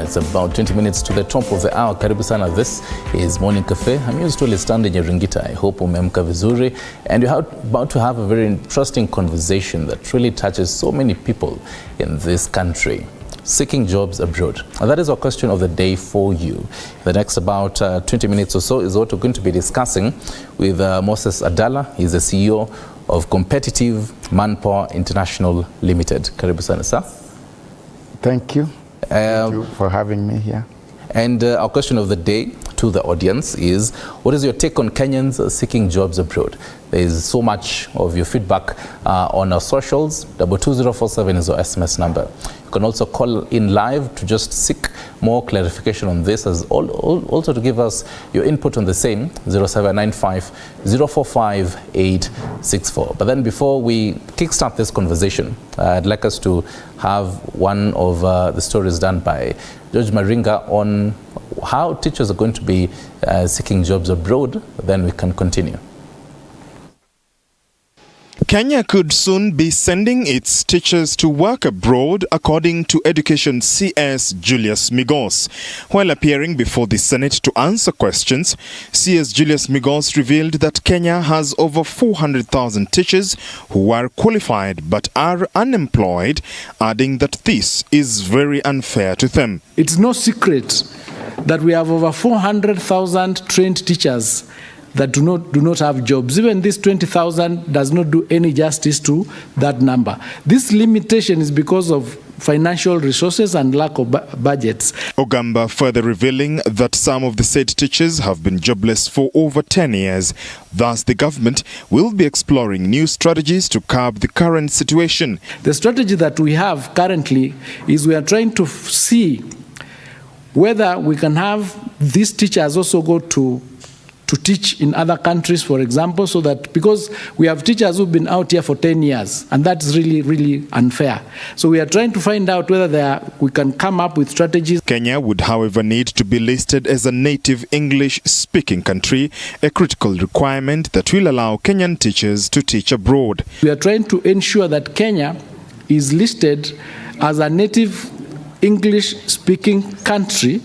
It's about 20 minutes to the top of the hour. Karibu sana. This is Morning Cafe. I'm yours truly, Stanley Nyeringita. I hope umeamka vizuri. And we're about to have a very interesting conversation that really touches so many people in this country. Seeking jobs abroad. And that is our question of the day for you. The next about 20 minutes or so is what we're going to be discussing with Moses Adala. He's the CEO of Competitive Manpower International Limited. Karibu sana, sir. Thank you. Thank you for having me here. And our question of the day to the audience is, what is your take on Kenyans seeking jobs abroad? There is so much of your feedback on our socials. 22047 is our SMS number. You can also call in live to just seek more clarification on this, as also to give us your input on the same, 0795 045 864. But then before we kickstart this conversation, I'd like us to have one of the stories done by George Maringa on how teachers are going to be seeking jobs abroad. Then we can continue. Kenya could soon be sending its teachers to work abroad, according to Education CS Julius Migos. While appearing before the Senate to answer questions, CS Julius Migos revealed that Kenya has over 400,000 teachers who are qualified but are unemployed, adding that this is very unfair to them. It's no secret that we have over 400,000 trained teachers that do not have jobs. Even this 20,000 does not do any justice to that number. This limitation is because of financial resources and lack of budgets. Ogamba further revealing that some of the said teachers have been jobless for over 10 years. Thus, the government will be exploring new strategies to curb the current situation. The strategy that we have currently is we are trying to see whether we can have these teachers also go to teach in other countries, for example, so that, because we have teachers who've been out here for 10 years, and that's really, really unfair. So we are trying to find out whether we can come up with strategies. Kenya would, however, need to be listed as a native English-speaking country, a critical requirement that will allow Kenyan teachers to teach abroad. We are trying to ensure that Kenya is listed as a native English-speaking country,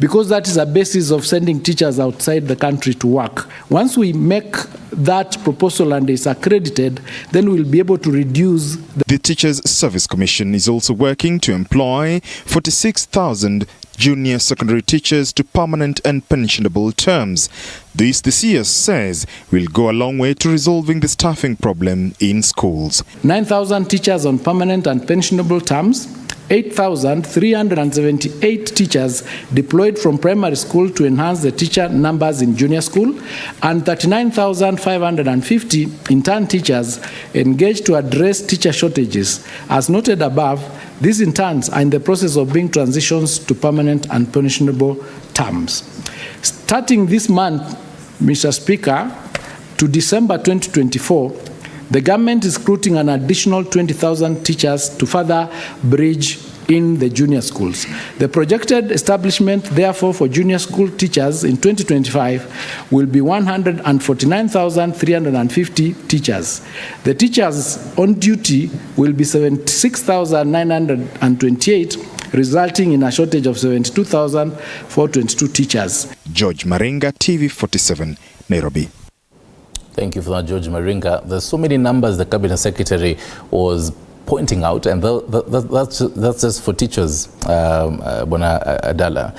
because that is a basis of sending teachers outside the country to work. Once we make that proposal and it's accredited, then we'll be able to reduce the Teachers Service Commission is also working to employ 46,000 junior secondary teachers to permanent and pensionable terms. This, the CS says, will go a long way to resolving the staffing problem in schools. 9,000 teachers on permanent and pensionable terms, 8,378 teachers deployed from primary school to enhance the teacher numbers in junior school, and 39,550 intern teachers engaged to address teacher shortages. As noted above, these interns are in the process of being transitions to permanent and pensionable terms. Starting this month, Mr. Speaker, to December 2024, the government is recruiting an additional 20,000 teachers to further bridge in the junior schools. The projected establishment, therefore, for junior school teachers in 2025 will be 149,350 teachers. The teachers on duty will be 76,928, resulting in a shortage of 72,422 teachers. George Maringa, TV47, Nairobi. Thank you for that, George Maringa. There's so many numbers the Cabinet Secretary was pointing out, and that's just for teachers, Bwana Adala.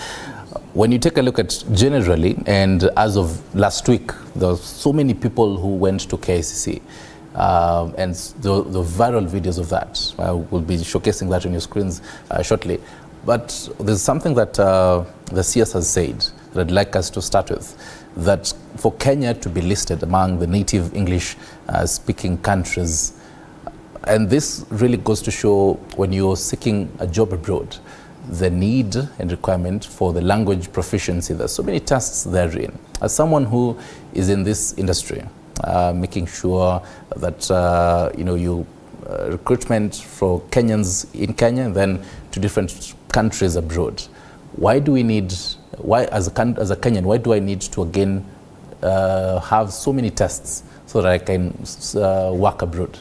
When you take a look at generally, and as of last week, there were so many people who went to KICC, and the viral videos of that, we'll be showcasing that on your screens shortly. But there's something that the CS has said that I'd like us to start with, that for Kenya to be listed among the native English speaking countries, and this really goes to show when you're seeking a job abroad, the need and requirement for the language proficiency. There's so many tests therein. As someone who is in this industry, making sure that recruitment for Kenyans in Kenya and then to different countries abroad, why do we need, why as a Kenyan, why do I need to again have so many tests so that I can work abroad?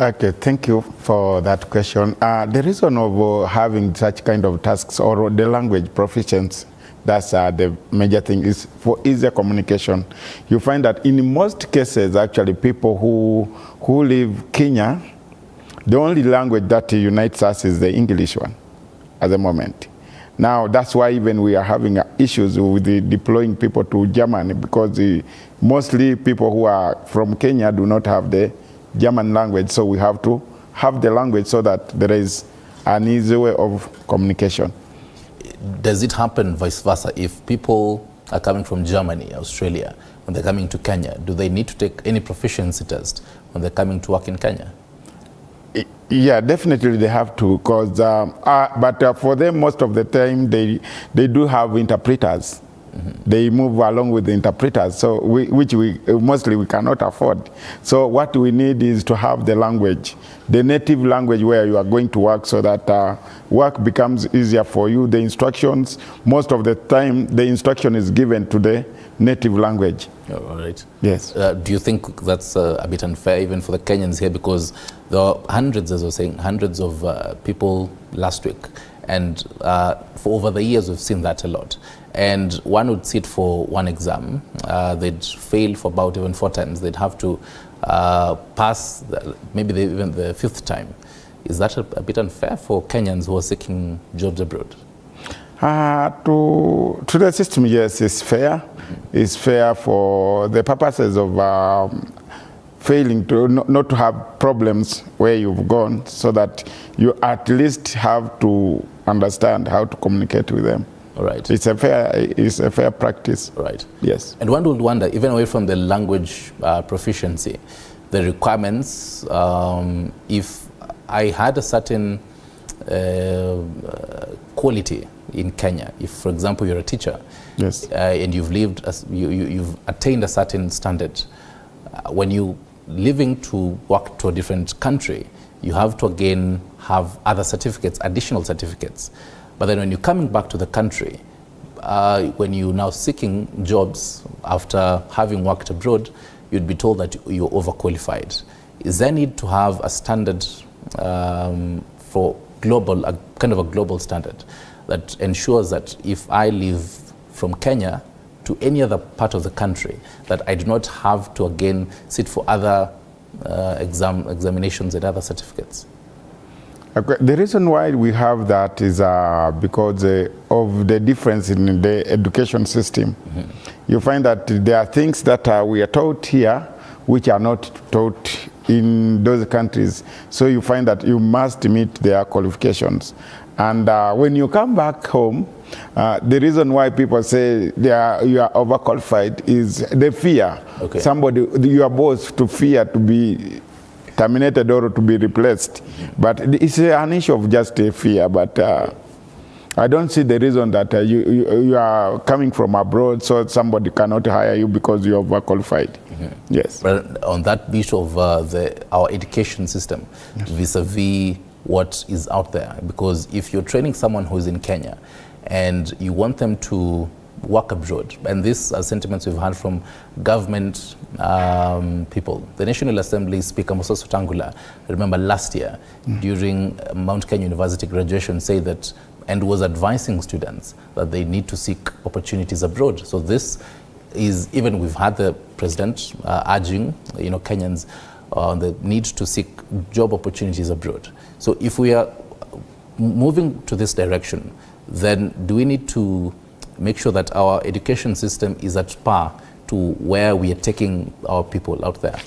Okay, thank you for that question. The reason of having such kind of tasks or the language proficiency, that's the major thing, is for easier communication. You find that in most cases, actually, people who live Kenya, the only language that unites us is the English one at the moment. Now, that's why even we are having issues with deploying people to Germany, because mostly people who are from Kenya do not have the German language, so we have to have the language so that there is an easy way of communication. Does it happen vice versa? If people are coming from Germany, Australia, when they're coming to Kenya, do they need to take any proficiency test when they're coming to work in Kenya? Yeah, definitely they have to, because but for them, most of the time, they do have interpreters. They move along with the interpreters, so which we mostly cannot afford. So what we need is to have the language, the native language where you are going to work, so that work becomes easier for you. The instructions, most of the time, the instruction is given to the native language. All right. Yes. Do you think that's a bit unfair even for the Kenyans here? Because there are hundreds, as I was saying, hundreds of people last week. And for over the years, we've seen that a lot. And one would sit for one exam. They'd fail for about even 4 times. They'd have to pass maybe even the 5th time. Is that a bit unfair for Kenyans who are seeking jobs abroad? To the system, yes, it's fair. It's fair for the purposes of failing to not to have problems where you've gone, so that you at least have to understand how to communicate with them. All right. It's a fair practice. Right. Yes. And one would wonder, even away from the language proficiency, the requirements, if I had a certain quality in Kenya, if, for example, you're a teacher, yes, and you've lived, you've attained a certain standard, when you living to work to a different country, you have to again have other certificates, additional certificates. But then when you're coming back to the country, when you're now seeking jobs after having worked abroad, you'd be told that you're overqualified. Is there need to have a standard for global, kind of a global standard that ensures that if I live from Kenya to any other part of the country, that I do not have to again sit for other examinations and other certificates? Okay. The reason why we have that is because of the difference in the education system. You find that there are things that we are taught here which are not taught in those countries. So you find that you must meet their qualifications. And when you come back home, the reason why people say you are overqualified is the fear. Okay. Somebody, your boss, to fear to be terminated or to be replaced. But it's an issue of just a fear. But I don't see the reason that you are coming from abroad so somebody cannot hire you because you are overqualified. Yes. But on that issue of our education system, yes, vis-a-vis what is out there, because if you're training someone who's in Kenya and you want them to work abroad, and these are sentiments we've heard from government people. The National Assembly Speaker Moses Wetangula, I remember last year during Mount Kenya University graduation, said that, and was advising students that they need to seek opportunities abroad. So this is, even we've had the president urging Kenyans the need to seek job opportunities abroad. So if we are moving to this direction, then do we need to make sure that our education system is at par to where we are taking our people out there?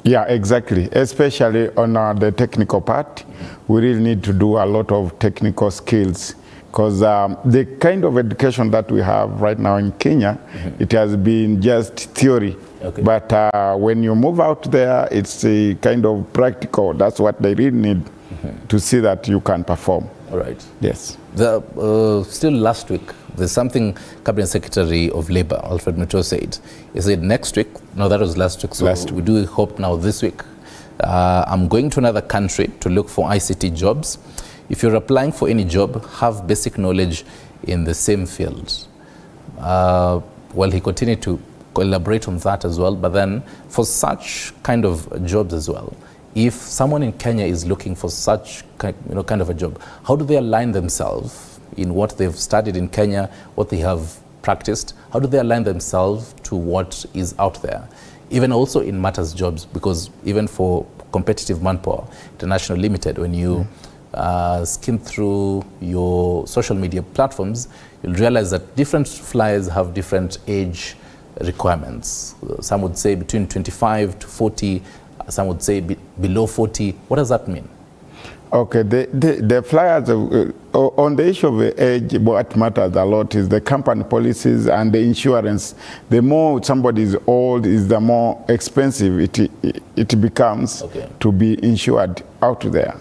Yeah, exactly. Especially on the technical part, we really need to do a lot of technical skills, because the kind of education that we have right now in Kenya, it has been just theory. Okay. But when you move out there, it's a kind of practical. That's what they really need to see that you can perform. All right. Yes. Still last week, there's something Cabinet Secretary of Labour, Alfred Mutua, said. He said next week, no, that was last week, so we do hope now this week, I'm going to another country to look for ICT jobs. If you're applying for any job, have basic knowledge in the same field. Well, he continued to elaborate on that as well, but then for such kind of jobs as well, if someone in Kenya is looking for such kind of a job, how do they align themselves in what they've studied in Kenya, what they have practiced? How do they align themselves to what is out there? Even also in matters jobs, because even for competitive manpower, International Limited, when you skim through your social media platforms, you'll realize that different flyers have different age requirements. Some would say between 25 to 40, some would say below 40. What does that mean? Okay, the flyers, on the issue of age, what matters a lot is the company policies and the insurance. The more somebody is old, is the more expensive it becomes to be insured out there.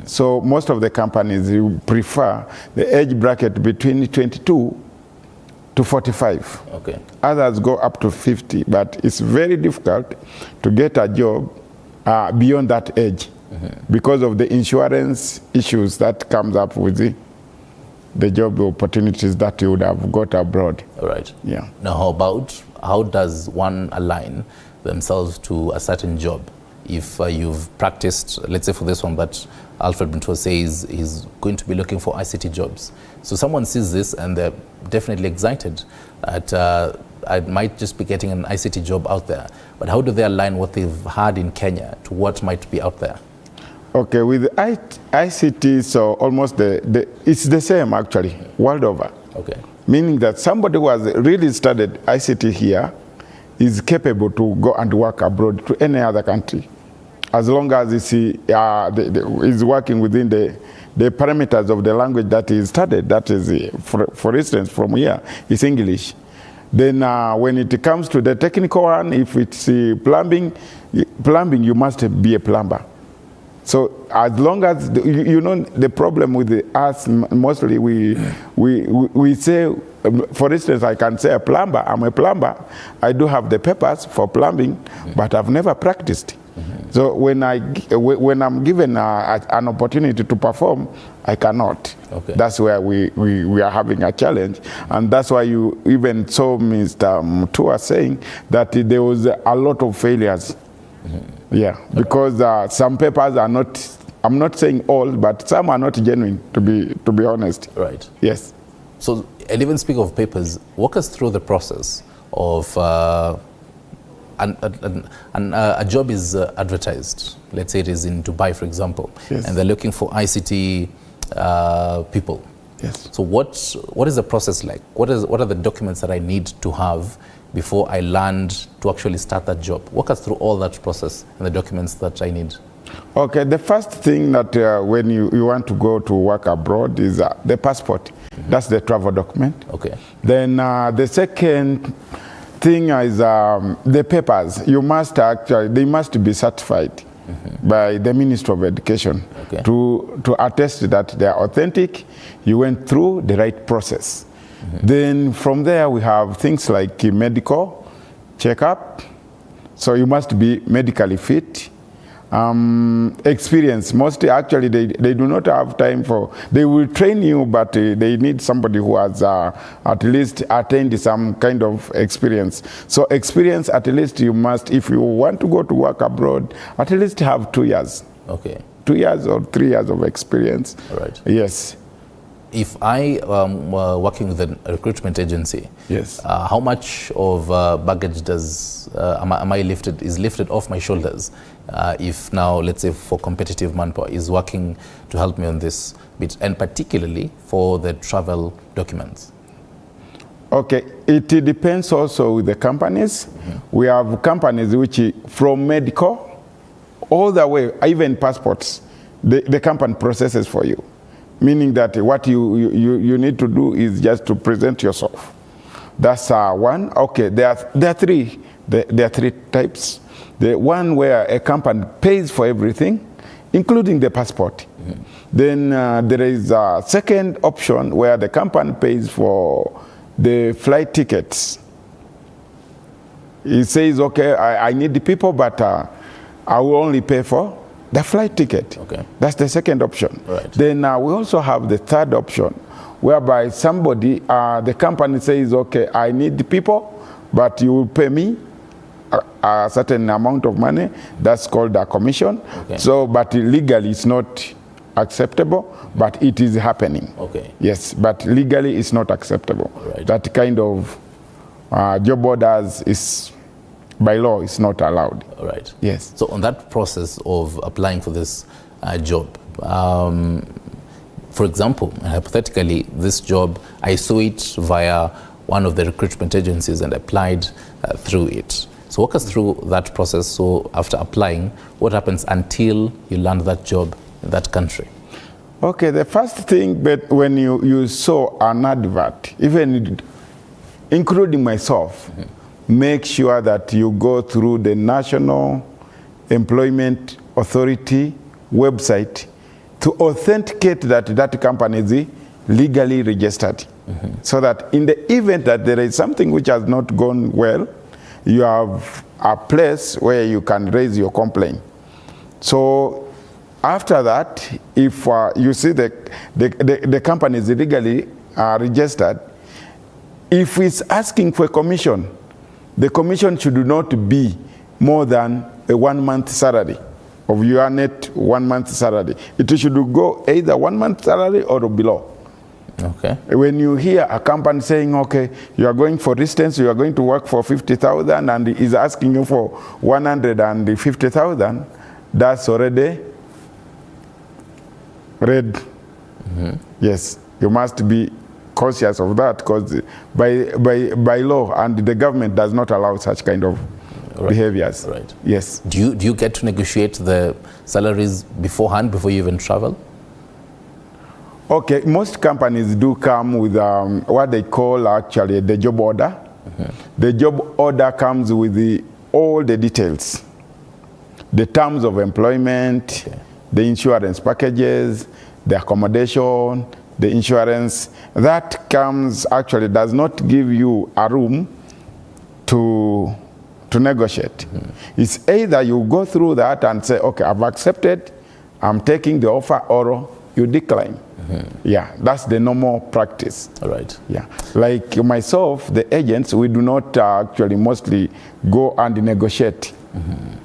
So most of the companies prefer the age bracket between 22 to 45. Okay. Others go up to 50, but it's very difficult to get a job beyond that age. Because of the insurance issues that comes up with the job opportunities that you would have got abroad. All right. Yeah. Now, how does one align themselves to a certain job? If you've practiced, let's say for this one that Alfred Bintua says he's going to be looking for ICT jobs. So someone sees this and they're definitely excited that I might just be getting an ICT job out there. But how do they align what they've had in Kenya to what might be out there? Okay, with ICT, so almost it's the same actually, world over. Okay. Meaning that somebody who has really studied ICT here is capable to go and work abroad to any other country, as long as is working within the parameters of the language that is studied. That is, for instance, from here, it's English. Then when it comes to the technical one, if it's plumbing, you must be a plumber. So as long as, the problem with us, mostly we say, for instance, I can say a plumber, I'm a plumber. I do have the papers for plumbing, but I've never practiced. So when I'm given an opportunity to perform, I cannot. Okay. That's where we are having a challenge. And that's why you even saw Mr. Mutua saying that there was a lot of failures. Yeah, because some papers are not, I'm not saying all, but some are not genuine, to be honest. Right. Yes. So, and even speaking of papers, walk us through the process of a job is advertised. Let's say it is in Dubai, for example, yes, and they're looking for ICT people. Yes. So what is the process like? What are the documents that I need to have before I land to actually start that job? Walk us through all that process and the documents that I need. Okay, the first thing that when you want to go to work abroad is the passport. That's the travel document. Okay. Then the second thing is the papers. You must they must be certified by the Ministry of Education to attest that they are authentic. You went through the right process. Then from there we have things like medical checkup. So you must be medically fit. Experience. Mostly actually they do not have time for, they will train you, but they need somebody who has at least attained some kind of experience. So experience, at least you must, if you want to go to work abroad, at least have 2 years. Okay. 2 years or 3 years of experience. All right. Yes. If I am working with a recruitment agency, yes, how much of baggage is lifted off my shoulders if now, let's say, for competitive manpower is working to help me on this bit, and particularly for the travel documents? Okay, it depends also with the companies. We have companies which, from medical all the way, even passports, the company processes for you. Meaning that what you need to do is just to present yourself. That's one. Okay, there are three. There are three types. The one where a company pays for everything, including the passport. Then there is a second option where the company pays for the flight tickets. It says, okay, I need the people, but I will only pay for the flight ticket. Okay. That's the second option. Right. Then we also have the third option, whereby somebody, the company says, okay, I need the people, but you will pay me a certain amount of money. That's called a commission. Okay. So, but legally it's not acceptable, but it is happening. Okay. Yes, but legally it's not acceptable. Right. That kind of job orders is, by law, is not allowed. All right. Yes. So on that process of applying for this job, for example, hypothetically, this job, I saw it via one of the recruitment agencies and applied through it. So walk us through that process. So after applying, what happens until you land that job in that country? Okay, the first thing, but when you saw an advert, even including myself, make sure that you go through the National Employment Authority website to authenticate that that company is legally registered. So that in the event that there is something which has not gone well, you have a place where you can raise your complaint. So after that, if you see the company is legally registered, if it's asking for a commission, the commission should not be more than a 1 month salary of your net 1 month salary. It should go either 1 month salary or below. Okay. When you hear a company saying, okay, you are going, for instance, you are going to work for 50,000 and is asking you for 150,000, that's already red. Yes, you must be cautious of that, because by law and the government does not allow such kind of behaviors. Right. Yes. Do you get to negotiate the salaries beforehand, before you even travel? Okay, most companies do come with what they call actually the job order. The job order comes with all the details, the terms of employment, the insurance packages, the accommodation, the insurance. That comes, actually does not give you a room to negotiate. It's either you go through that and say, okay, I've accepted, I'm taking the offer, or you decline. Yeah, that's the normal practice. All right. Yeah, like myself, the agents, we do not actually mostly go and negotiate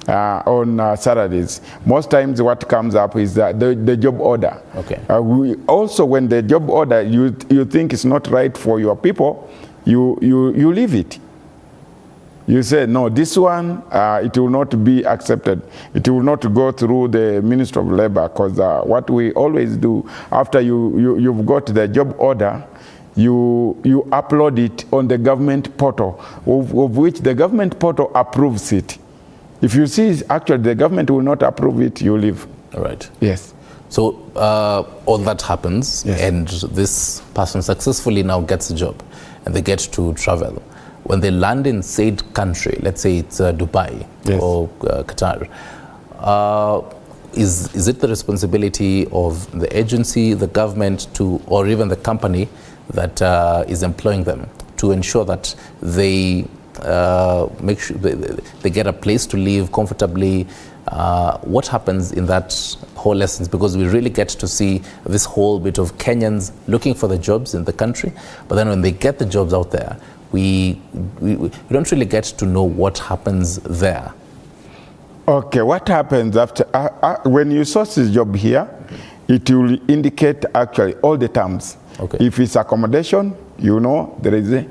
on salaries. Most times what comes up is the job order. Okay. We also, when the job order you think is not right for your people, you leave it. You say, no, this one, it will not be accepted. It will not go through the Ministry of Labor, because what we always do, after you've got the job order, you upload it on the government portal, of which the government portal approves it. If you see actually the government will not approve it, you leave. All right. Yes. So all that happens, yes, and this person successfully now gets a job, and they get to travel. When they land in said country, let's say it's Dubai, yes, or Qatar, is it the responsibility of the agency, the government, or even the company that is employing them to ensure that they make sure they get a place to live comfortably? What happens in that whole essence? Because we really get to see this whole bit of Kenyans looking for the jobs in the country, but then when they get the jobs out there, we don't really get to know what happens there. Okay, what happens after, when you source a job here, it will indicate actually all the terms. Okay. If it's accommodation, you know there is a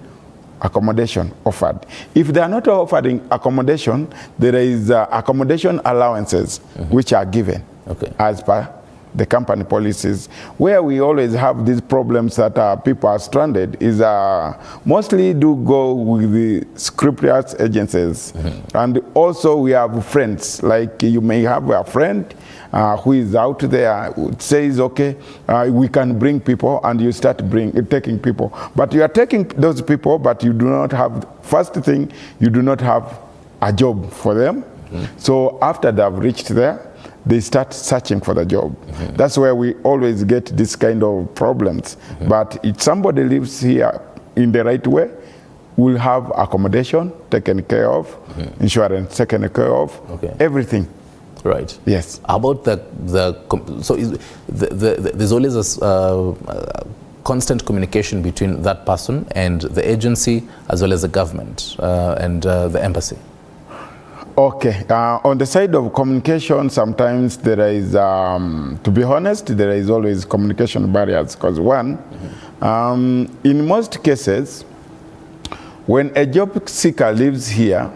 accommodation offered. If they are not offering accommodation, there is accommodation allowances which are given as per the company policies. Where we always have these problems that people are stranded is mostly do go with the scriptures agencies. And also we have friends, like you may have a friend who is out there, who says, okay, we can bring people, and you start taking people. But you are taking those people, but you do not have, first thing, you do not have a job for them. So after they have reached there, they start searching for the job. That's where we always get this kind of problems. But if somebody lives here in the right way, we'll have accommodation taken care of, insurance taken care of, everything. Right. Yes. How about there's always a constant communication between that person and the agency, as well as the government and the embassy? Okay, on the side of communication, sometimes there is, to be honest, there is always communication barriers. Because one, in most cases, when a job seeker lives here,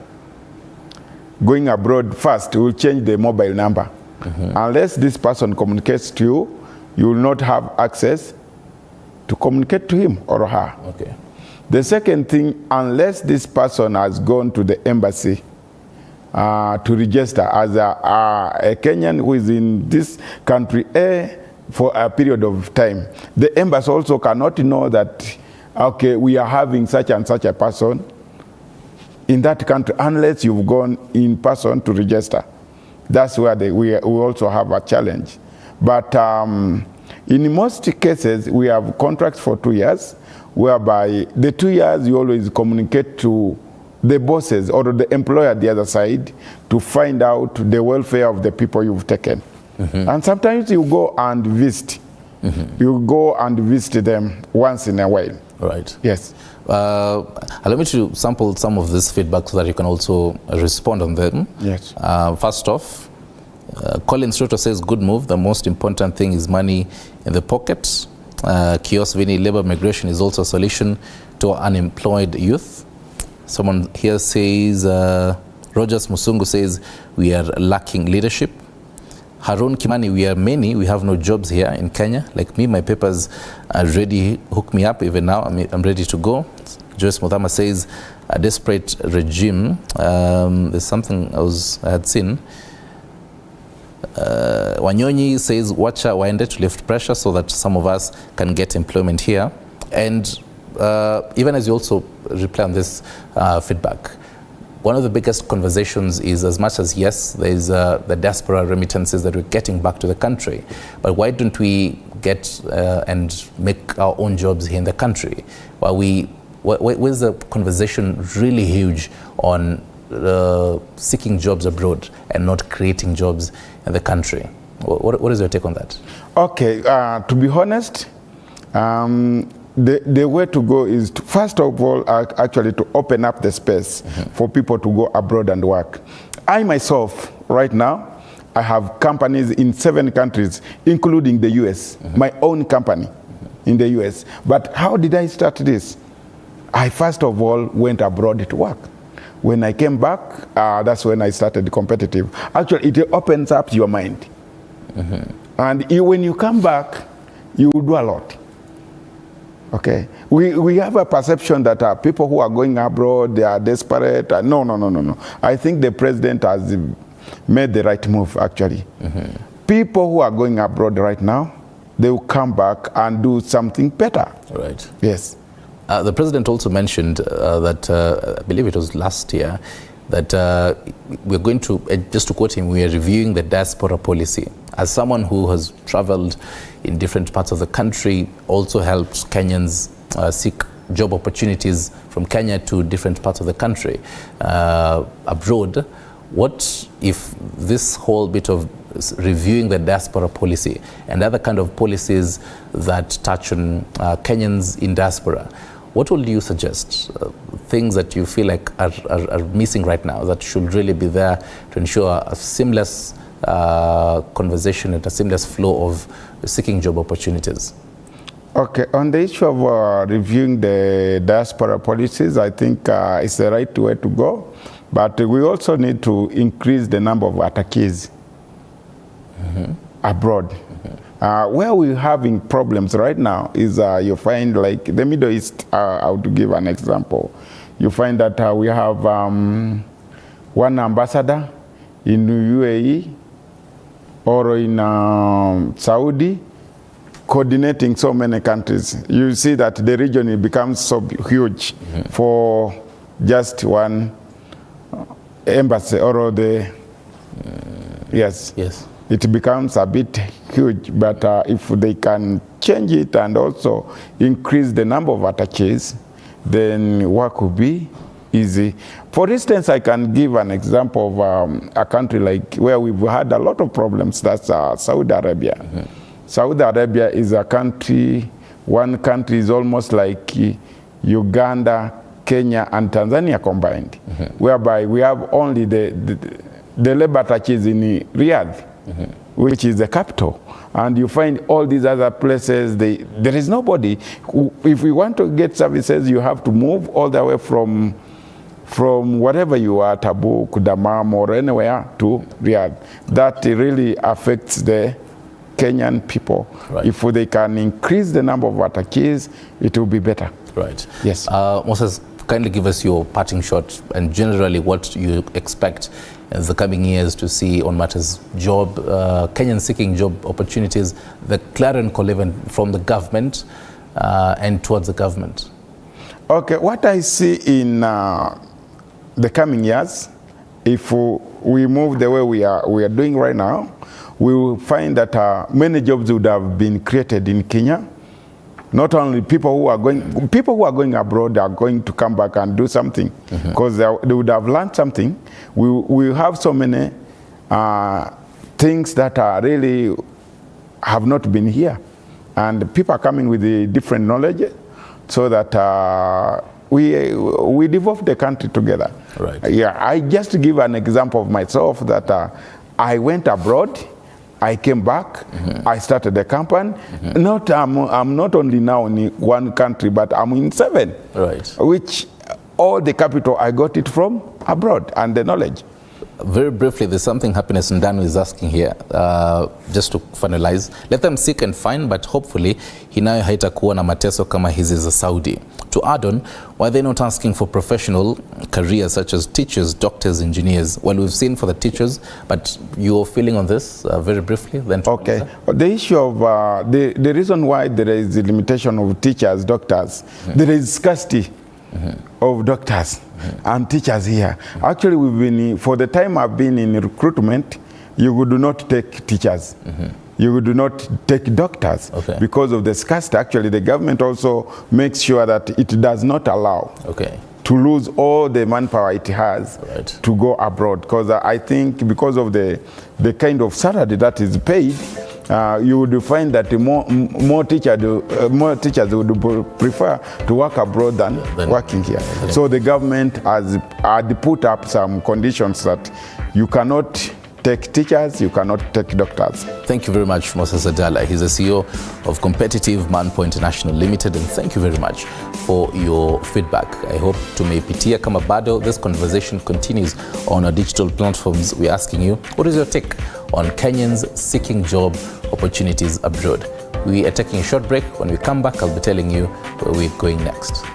going abroad first will change the mobile number. Unless this person communicates to you, you will not have access to communicate to him or her. Okay. The second thing, unless this person has gone to the embassy to register as a Kenyan who is in this country for a period of time, the embassy also cannot know that, okay, we are having such and such a person in that country unless you've gone in person to register. That's where we also have a challenge. But in most cases, we have contracts for 2 years, whereby the 2 years you always communicate to the bosses or the employer at the other side to find out the welfare of the people you've taken. And sometimes you go and visit. You go and visit them once in a while. Right. Yes. Allow me to sample some of this feedback so that you can also respond on them. Yes. First off, Colin Strutter says, good move. The most important thing is money in the pocket. Kios Vini, labor migration is also a solution to unemployed youth. Someone here says, Rogers Musungu says, we are lacking leadership. Harun Kimani, we are many, we have no jobs here in Kenya. Like me, my papers are ready, hook me up even now, I'm ready to go. Joyce Muthama says, a desperate regime. There's something I had seen. Wanyonyi says, wacha waende to lift pressure so that some of us can get employment here. And even as you also reply on this feedback, one of the biggest conversations is, as much as yes, there's the diaspora remittances that we're getting back to the country, but why don't we get and make our own jobs here in the country? Where's the conversation really huge on seeking jobs abroad and not creating jobs in the country? What is your take on that? Okay, to be honest, the way to go is, to, first of all, actually to open up the space for people to go abroad and work. I myself, right now, I have companies in 7 countries, including the US, my own company in the US. But how did I start this? I first of all went abroad to work. When I came back, that's when I started competitive. Actually, it opens up your mind. And when you come back, you will do a lot. Okay, we have a perception that people who are going abroad, they are desperate. No. I think the president has made the right move, actually. People who are going abroad right now, they will come back and do something better. Right. Yes. The president also mentioned that, I believe it was last year, that we're going to, just to quote him, we are reviewing the diaspora policy. As someone who has traveled in different parts of the country, also helps Kenyans seek job opportunities from Kenya to different parts of the country abroad. What if this whole bit of reviewing the diaspora policy and other kind of policies that touch on Kenyans in diaspora, what would you suggest? Things that you feel like are missing right now that should really be there to ensure a seamless conversation and a seamless flow of seeking job opportunities? Okay, on the issue of reviewing the diaspora policies, I think it's the right way to go. But we also need to increase the number of attachees abroad. Where we're having problems right now is you find, like the Middle East, I would give an example. You find that we have one ambassador in UAE or in Saudi coordinating so many countries. You see that the region becomes so huge for just one embassy or the yes. It becomes a bit huge, but if they can change it and also increase the number of attaches, then work will be easy. For instance, I can give an example of a country like where we've had a lot of problems. That's Saudi Arabia. Saudi Arabia is a country, one country is almost like Uganda Kenya and Tanzania combined, whereby we have only the labor touches in Riyadh, which is the capital. And you find all these other places, there is nobody. If we want to get services, you have to move all the way from wherever you are, Tabuk, Damam, or anywhere to Riyadh. That really affects the Kenyan people. Right. If they can increase the number of attaches, it will be better. Right. Yes. Moses, kindly give us your parting shot and generally what you expect in the coming years to see on matters job, Kenyans seeking job opportunities, the clarion call even from the government and towards the government. Okay, what I see in the coming years, if we move the way we are doing right now, we will find that many jobs would have been created in Kenya. Not only people who are going abroad are going to come back and do something because they would have learned something. We have so many things that are really have not been here, and people are coming with a different knowledge, so that we develop the country together. Right. Yeah, I just give an example of myself that I went abroad. I came back, I started a company. I'm not only now in one country, but I'm in 7. Right. Which all the capital, I got it from abroad and the knowledge. Very briefly, there's something Happiness Ndanu is asking here, just to finalize. Let them seek and find, but hopefully, hinayo haitakuwa na mateso kama hizi za Saudi. To add on, why are they not asking for professional careers such as teachers, doctors, engineers? Well, we've seen for the teachers, but your feeling on this, very briefly? Then okay. The issue of, the reason why there is a limitation of teachers, doctors, there is scarcity of doctors and teachers here. Actually, we've been, for the time I've been in recruitment, you do not take teachers. You do not take doctors because of the scarcity. Actually, the government also makes sure that it does not allow to lose all the manpower it has to go abroad. Because I think because of the kind of salary that is paid, you would find that more teachers would prefer to work abroad than working here. So the government has put up some conditions that you cannot take teachers, you cannot take doctors. Thank you very much, Moses Adala. He's the CEO of Competitive Manpower International Limited, and thank you very much for your feedback. I hope tumeipitia kama bado. This conversation continues on our digital platforms. We're asking you, what is your take on Kenyans seeking job opportunities abroad? We are taking a short break. When we come back, I'll be telling you where we're going next.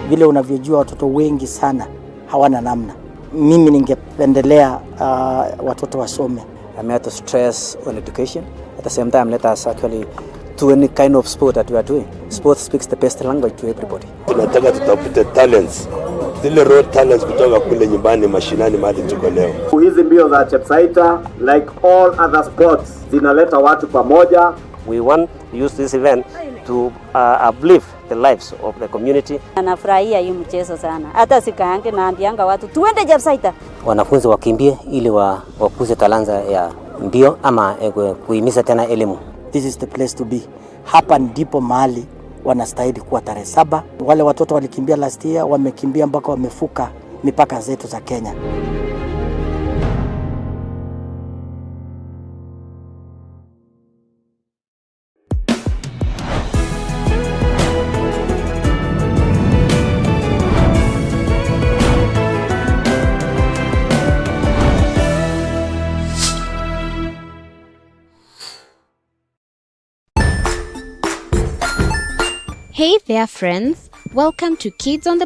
Vile unavyojua watoto wengi sana hawana namna. Mimi ningependelea watoto wasome. I'm here to stress on education. At the same time, let us actually do any kind of sport that we are doing. Sport speaks the best language to everybody. Tunataka tutafute talents. Zile raw talents kutoka kule nyumbani mashinani mahali tuko leo. Hizi mbio za Chepsaita, like all other sports, zinaleta watu pamoja. We want to use this event to uplift the lives of the community. Anafurahia hii mchezo sana. Hata sikaange naambianga watu tuende Chepsaita. Wanafunzi wakimbie ili wakuze talanta ya mbio ama kuhimiza tena elimu. This is the place to be. Hapa ndipo mahali wanastahili kuwa tarehe 7. Wale watoto walikimbia last year, wamekimbia mpaka wamefuka mipaka zetu za Kenya. Hey there friends, welcome to Kids on the